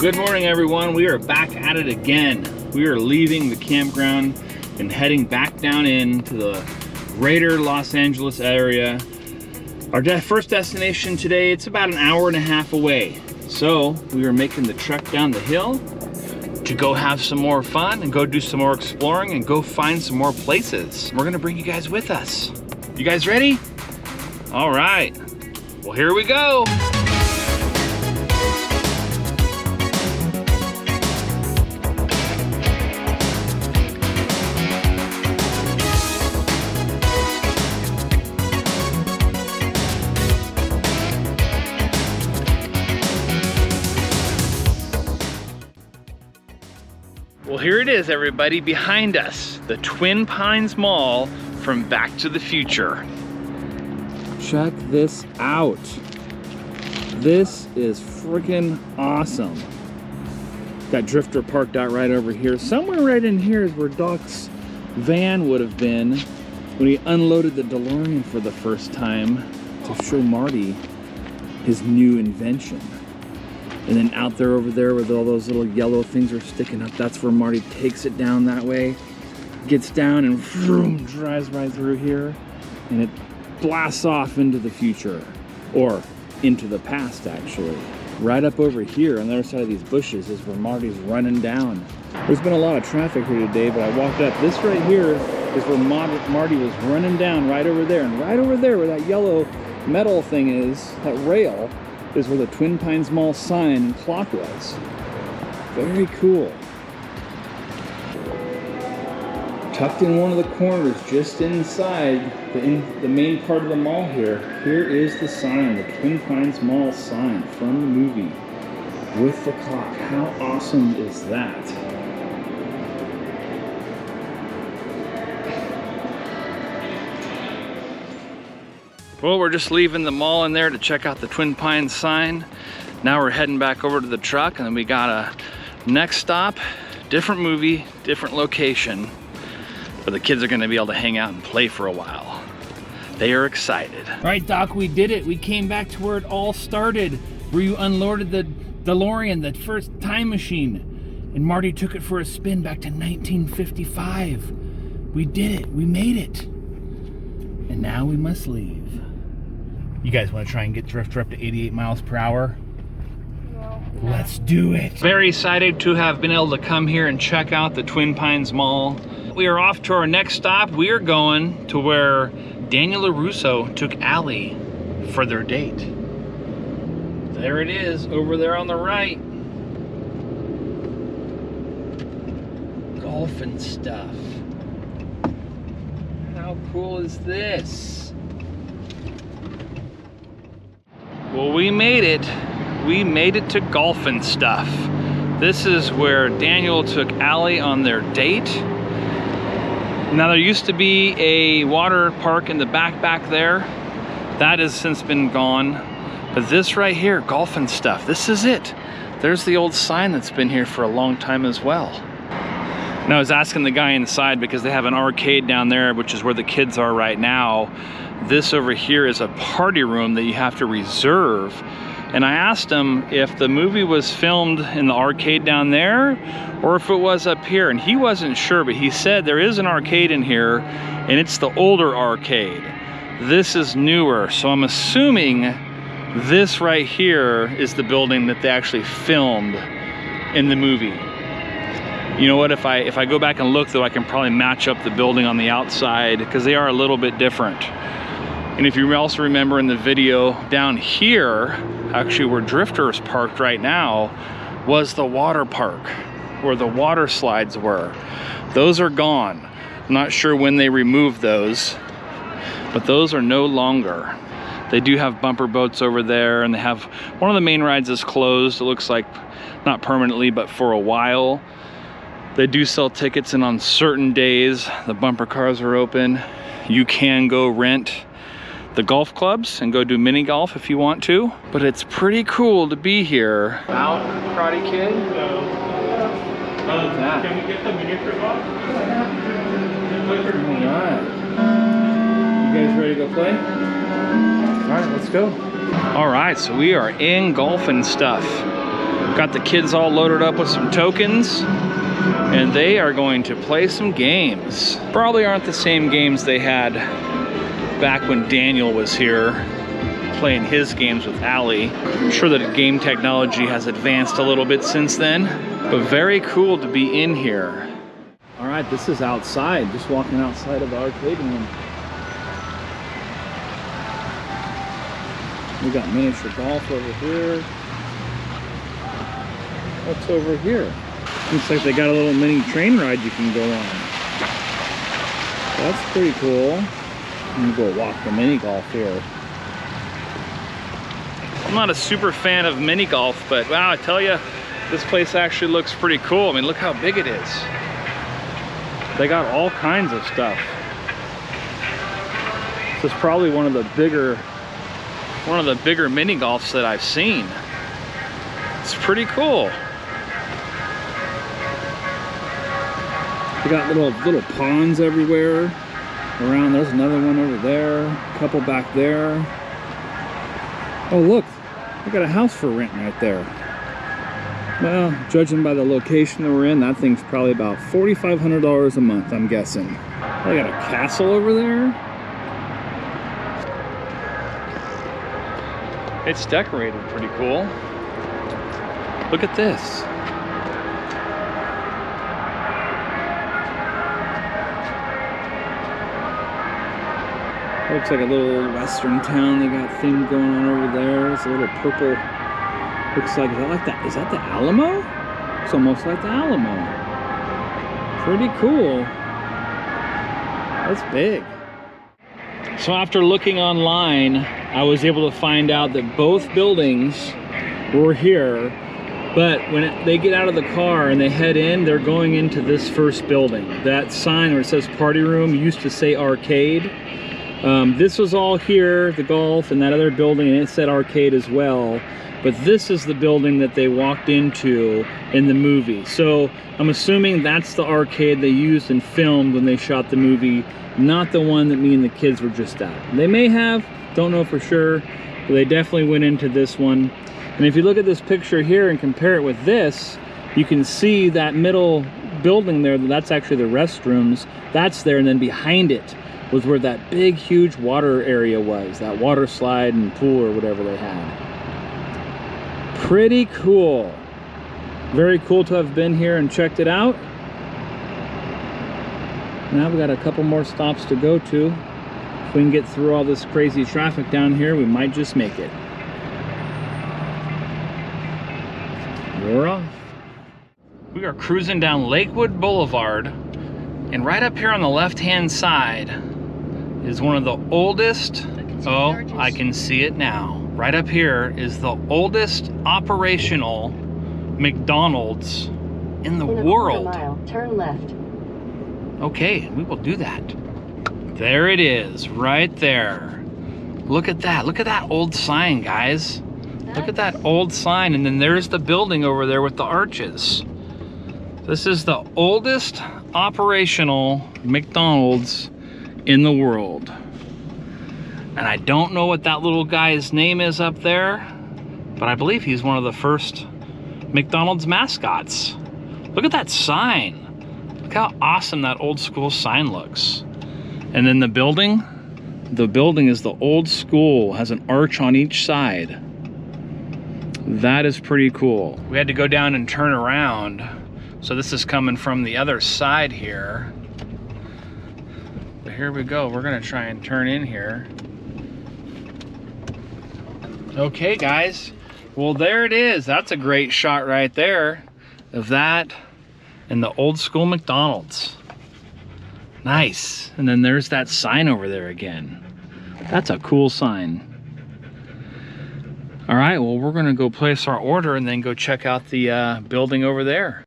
Good morning, everyone. We are back at it again. We are leaving the campground and heading back down into the greater Los Angeles area. Our first destination today, it's about an hour and a half away. So we are making the trek down the hill to go have some more fun and go do some more exploring and go find some more places. We're gonna bring you guys with us. You guys ready? All right, well, here we go. Well, here it is, everybody, behind us, the Twin Pines Mall from Back to the Future. Check this out. This is freaking awesome. Got Drifter parked out right over here. Somewhere right in here is where Doc's van would have been when he unloaded the DeLorean for the first time to show Marty his new invention. And then out there over there where all those little yellow things are sticking up, that's where Marty takes it down that way, gets down and vroom, drives right through here, and it blasts off into the future, or into the past actually. Right up over here on the other side of these bushes is where Marty's running down. There's been a lot of traffic here today, but I walked up. This right here is where Marty was running down right over there, and right over there where that yellow metal thing is, that rail, is where the Twin Pines Mall sign and clock was. Very cool. Tucked in one of the corners, just inside the main part of the mall here is the sign, the Twin Pines Mall sign from the movie with the clock. How awesome is that? Well, we're just leaving the mall in there to check out the Twin Pines sign. Now we're heading back over to the truck, and then we got a next stop, different movie, different location, but the kids are gonna be able to hang out and play for a while. They are excited. All right, Doc, we did it. We came back to where it all started, where you unloaded the DeLorean, the first time machine, and Marty took it for a spin back to 1955. We did it, we made it. And now we must leave. You guys want to try and get Drifter up to 88 miles per hour? No. Let's do it. Very excited to have been able to come here and check out the Twin Pines Mall. We are off to our next stop. We are going to where Daniel LaRusso took Allie for their date. There it is, over there on the right. Golf and stuff. How cool is this? Well, we made it. We made it to Golf and Stuff. This is where Daniel took Allie on their date. Now, there used to be a water park in the back there. That has since been gone. But this right here, Golf and Stuff, this is it. There's the old sign that's been here for a long time as well. And I was asking the guy inside because they have an arcade down there, which is where the kids are right now. This over here is a party room that you have to reserve. And I asked him if the movie was filmed in the arcade down there or if it was up here, and he wasn't sure, but he said there is an arcade in here, and it's the older arcade. This is newer, so I'm assuming this right here is the building that they actually filmed in the movie. You know what, if I go back and look though, I can probably match up the building on the outside because they are a little bit different. And if you also remember in the video down here, actually where Drifter is parked right now, was the water park where the water slides were. Those are gone. I'm not sure when they removed those, but those are no longer. They do have bumper boats over there, and they have one of the main rides is closed. It looks like not permanently, but for a while. They do sell tickets, and on certain days, the bumper cars are open. You can go rent the golf clubs and go do mini golf if you want to, but it's pretty cool to be here. Out, Karate Kid? No. Can we get the miniature golf? Alright. You guys ready to go play? Alright, let's go. Alright, so we are in Golf and Stuff. Got the kids all loaded up with some tokens, and they are going to play some games. Probably aren't the same games they had back when Daniel was here playing his games with Allie. I'm sure that game technology has advanced a little bit since then, but very cool to be in here. All right, this is outside, just walking outside of the arcade room. We got miniature golf over here. What's over here? Looks like they got a little mini train ride you can go on. That's pretty cool. I'm gonna go walk the mini golf here. I'm not a super fan of mini golf, but wow, I tell you, this place actually looks pretty cool. I mean, look how big it is. They got all kinds of stuff. This is probably one of the bigger mini golfs that I've seen. It's pretty cool. We got little ponds everywhere around. There's another one over there, a couple back there. Oh look, we got a house for rent right there. Well, judging by the location that we're in, that thing's probably about $4,500 a month, I'm guessing. They got a castle over there. It's decorated pretty cool. Look at this. Looks like a little western town. They got things going on over there. It's a little purple. Looks like, is that the Alamo? It's almost like the Alamo. Pretty cool. That's big. So after looking online, I was able to find out that both buildings were here, but when they get out of the car and they head in, they're going into this first building. That sign where it says party room used to say arcade. This was all here, the golf, and that other building, and it said arcade as well. But this is the building that they walked into in the movie. So I'm assuming that's the arcade they used and filmed when they shot the movie, not the one that me and the kids were just at. They may have, don't know for sure, but they definitely went into this one. And if you look at this picture here and compare it with this, you can see that middle building there, that's actually the restrooms. That's there, and then behind it was where that big, huge water area was, that water slide and pool or whatever they had. Pretty cool. Very cool to have been here and checked it out. Now we got a couple more stops to go to. If we can get through all this crazy traffic down here, we might just make it. We're off. We are cruising down Lakewood Boulevard, and right up here on the left-hand side is one of the oldest, oh, I can see it now. Right up here is the oldest operational McDonald's in the world. Mile, turn left. Okay, we will do that. There it is, right there. Look at that. Look at that old sign, guys. Look at that old sign, and then there's the building over there with the arches. This is the oldest operational McDonald's in the world. And I don't know what that little guy's name is up there, but I believe he's one of the first McDonald's mascots. Look at that sign. Look how awesome that old school sign looks. And then the building is the old school, has an arch on each side. That is pretty cool. We had to go down and turn around. So this is coming from the other side here. But here we go. We're gonna try and turn in here. Okay, guys. Well, there it is. That's a great shot right there of that and the old school McDonald's. Nice. And then there's that sign over there again. That's a cool sign. All right, well, we're gonna go place our order and then go check out the building over there.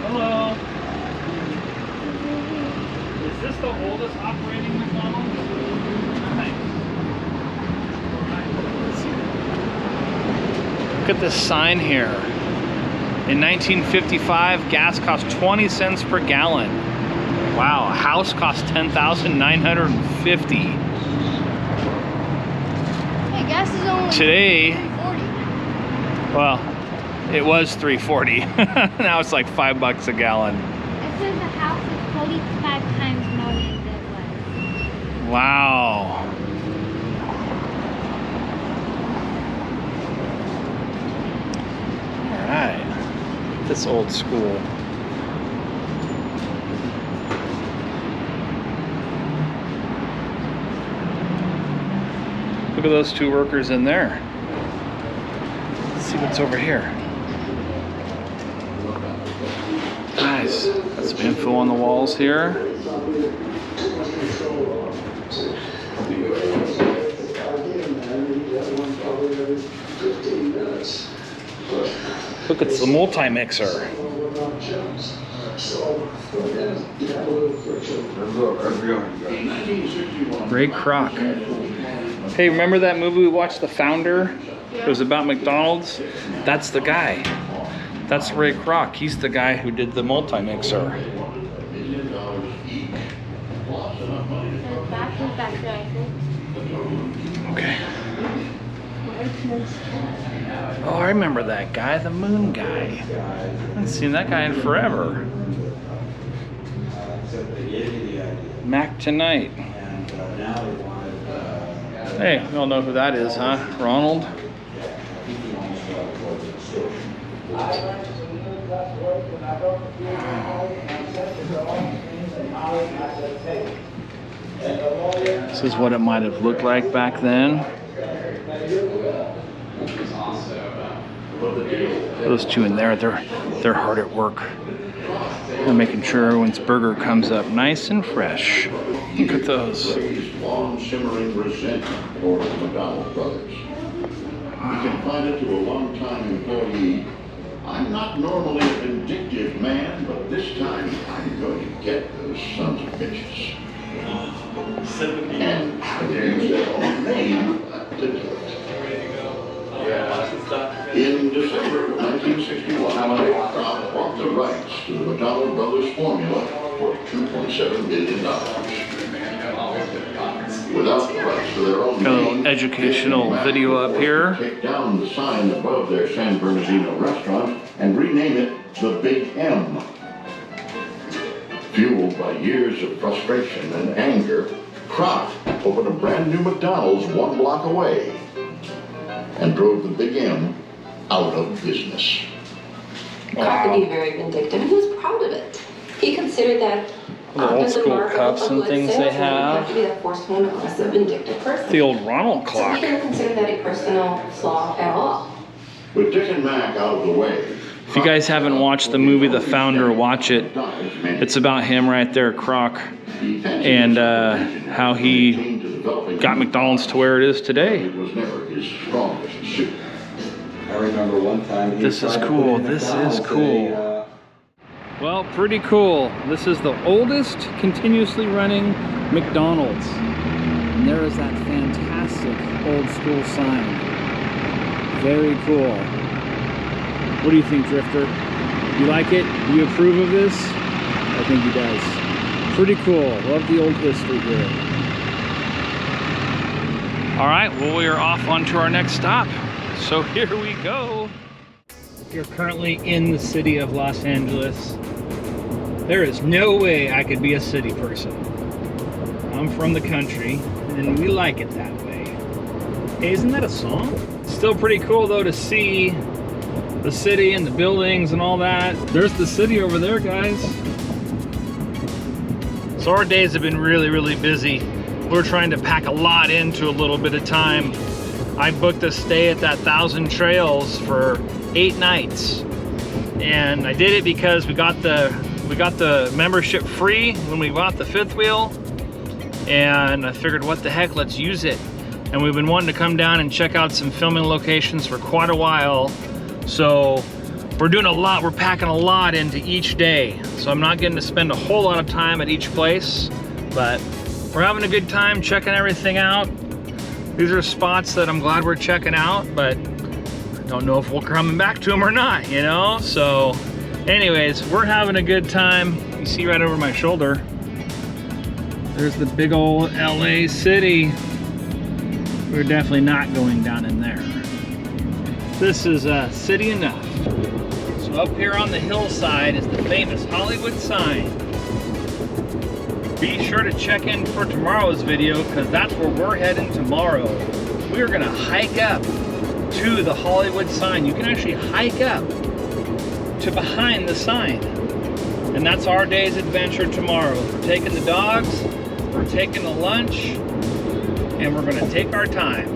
Hello. Is this the oldest operating McDonald's? Nice. Look at this sign here. In 1955, gas cost 20 cents per gallon. Wow, a house cost $10,950. Gas is only today, $3.40. well, it was $3.40. Now it's like $5 a gallon. It says the house is 45 times more than it was. Wow. All right, this old school. Look at those two workers in there. Let's see what's over here. Nice. Got some info on the walls here. Look, it's the multi-mixer. Ray Kroc. Hey, remember that movie we watched, The Founder? It was about McDonald's. That's the guy. That's Ray Kroc. He's the guy who did the multi-mixer. Okay. Oh, I remember that guy, the moon guy. I haven't seen that guy in forever. Mac Tonight. Hey, you all know who that is, huh? Ronald? This is what it might have looked like back then. Those two in there, they're hard at work. They're making sure everyone's burger comes up nice and fresh. Look at those. Long simmering resentment toward the McDonald brothers. You can find it to a long-time employee. I'm not normally a vindictive man, but this time I'm going to get those sons of bitches. And I use their own name to do it. In December of 1961, Kroc bought the rights to the McDonald Brothers formula for $2.7 million. Without the rights to their own got a little educational video up here. Take down the sign above their San Bernardino restaurant and rename it the Big M. Fueled by years of frustration and anger, Kroc opened a brand new McDonald's 1 block away and drove the Big M out of business. Kroc could be very vindictive, and he was proud of it. He considered that the old school cups and things they have. To be that forceful and aggressive, vindictive person. The old Ronald So clock. he didn't consider that a personal flaw at all. With Dick and Mac out of the way. If you guys haven't watched the movie The Founder, watch it. It's about him right there, Kroc, and how he got McDonald's to where it is today. It was never his strongest suit. I remember one time. This is cool. This is cool. Well, pretty cool. This is the oldest continuously running McDonald's. And there is that fantastic old school sign. Very cool. What do you think, Drifter? You like it? Do you approve of this? I think he does. Pretty cool. Love the old history here. All right, well, we are off onto our next stop. So here we go. You're currently in the city of Los Angeles. There is no way I could be a city person. I'm from the country, and we like it that way. Hey, isn't that a song? Still pretty cool though to see the city and the buildings and all that. There's the city over there, guys. So our days have been really, really busy. We're trying to pack a lot into a little bit of time. I booked a stay at that 1,000 Trails for 8 nights. And I did it because we got the membership free when we bought the fifth wheel. And I figured, what the heck, let's use it. And we've been wanting to come down and check out some filming locations for quite a while. So we're doing a lot, we're packing a lot into each day. So I'm not getting to spend a whole lot of time at each place, but we're having a good time checking everything out. These are spots that I'm glad we're checking out, but I don't know if we're coming back to them or not, you know? So anyways, we're having a good time. You see right over my shoulder, there's the big old LA city. We we're definitely not going down in there. This is city enough. So up here on the hillside is the famous Hollywood sign. Be sure to check in for tomorrow's video because that's where we're heading tomorrow. We're gonna hike up to the Hollywood sign. You can actually hike up to behind the sign. And that's our day's adventure tomorrow. We're taking the dogs, we're taking the lunch, and we're gonna take our time.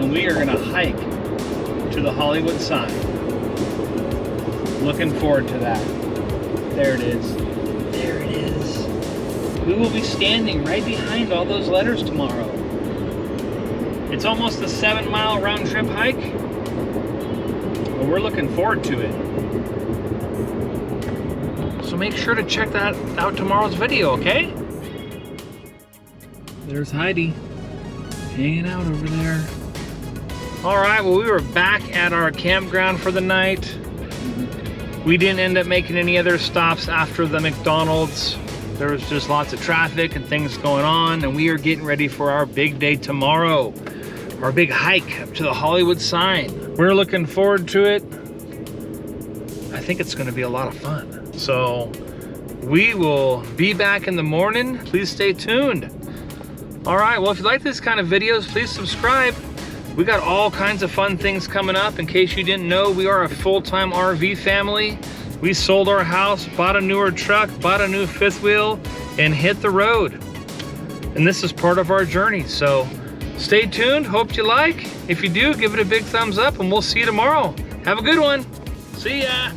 And we are gonna hike to the Hollywood sign. Looking forward to that. There it is. There it is. We will be standing right behind all those letters tomorrow. It's almost a 7-mile round trip hike, but we're looking forward to it. So make sure to check that out tomorrow's video, okay? There's Heidi hanging out over there. All right, well, we were back at our campground for the night. We didn't end up making any other stops after the McDonald's. There was just lots of traffic and things going on, and we are getting ready for our big day tomorrow. Our big hike up to the Hollywood sign. We're looking forward to it. I think it's gonna be a lot of fun. So we will be back in the morning. Please stay tuned. All right, well, if you like this kind of videos, please subscribe. We got all kinds of fun things coming up. In case you didn't know, we are a full-time RV family. We sold our house, bought a newer truck, bought a new fifth wheel, and hit the road. And this is part of our journey. So stay tuned, hope you like. If you do, give it a big thumbs up, and we'll see you tomorrow. Have a good one. See ya.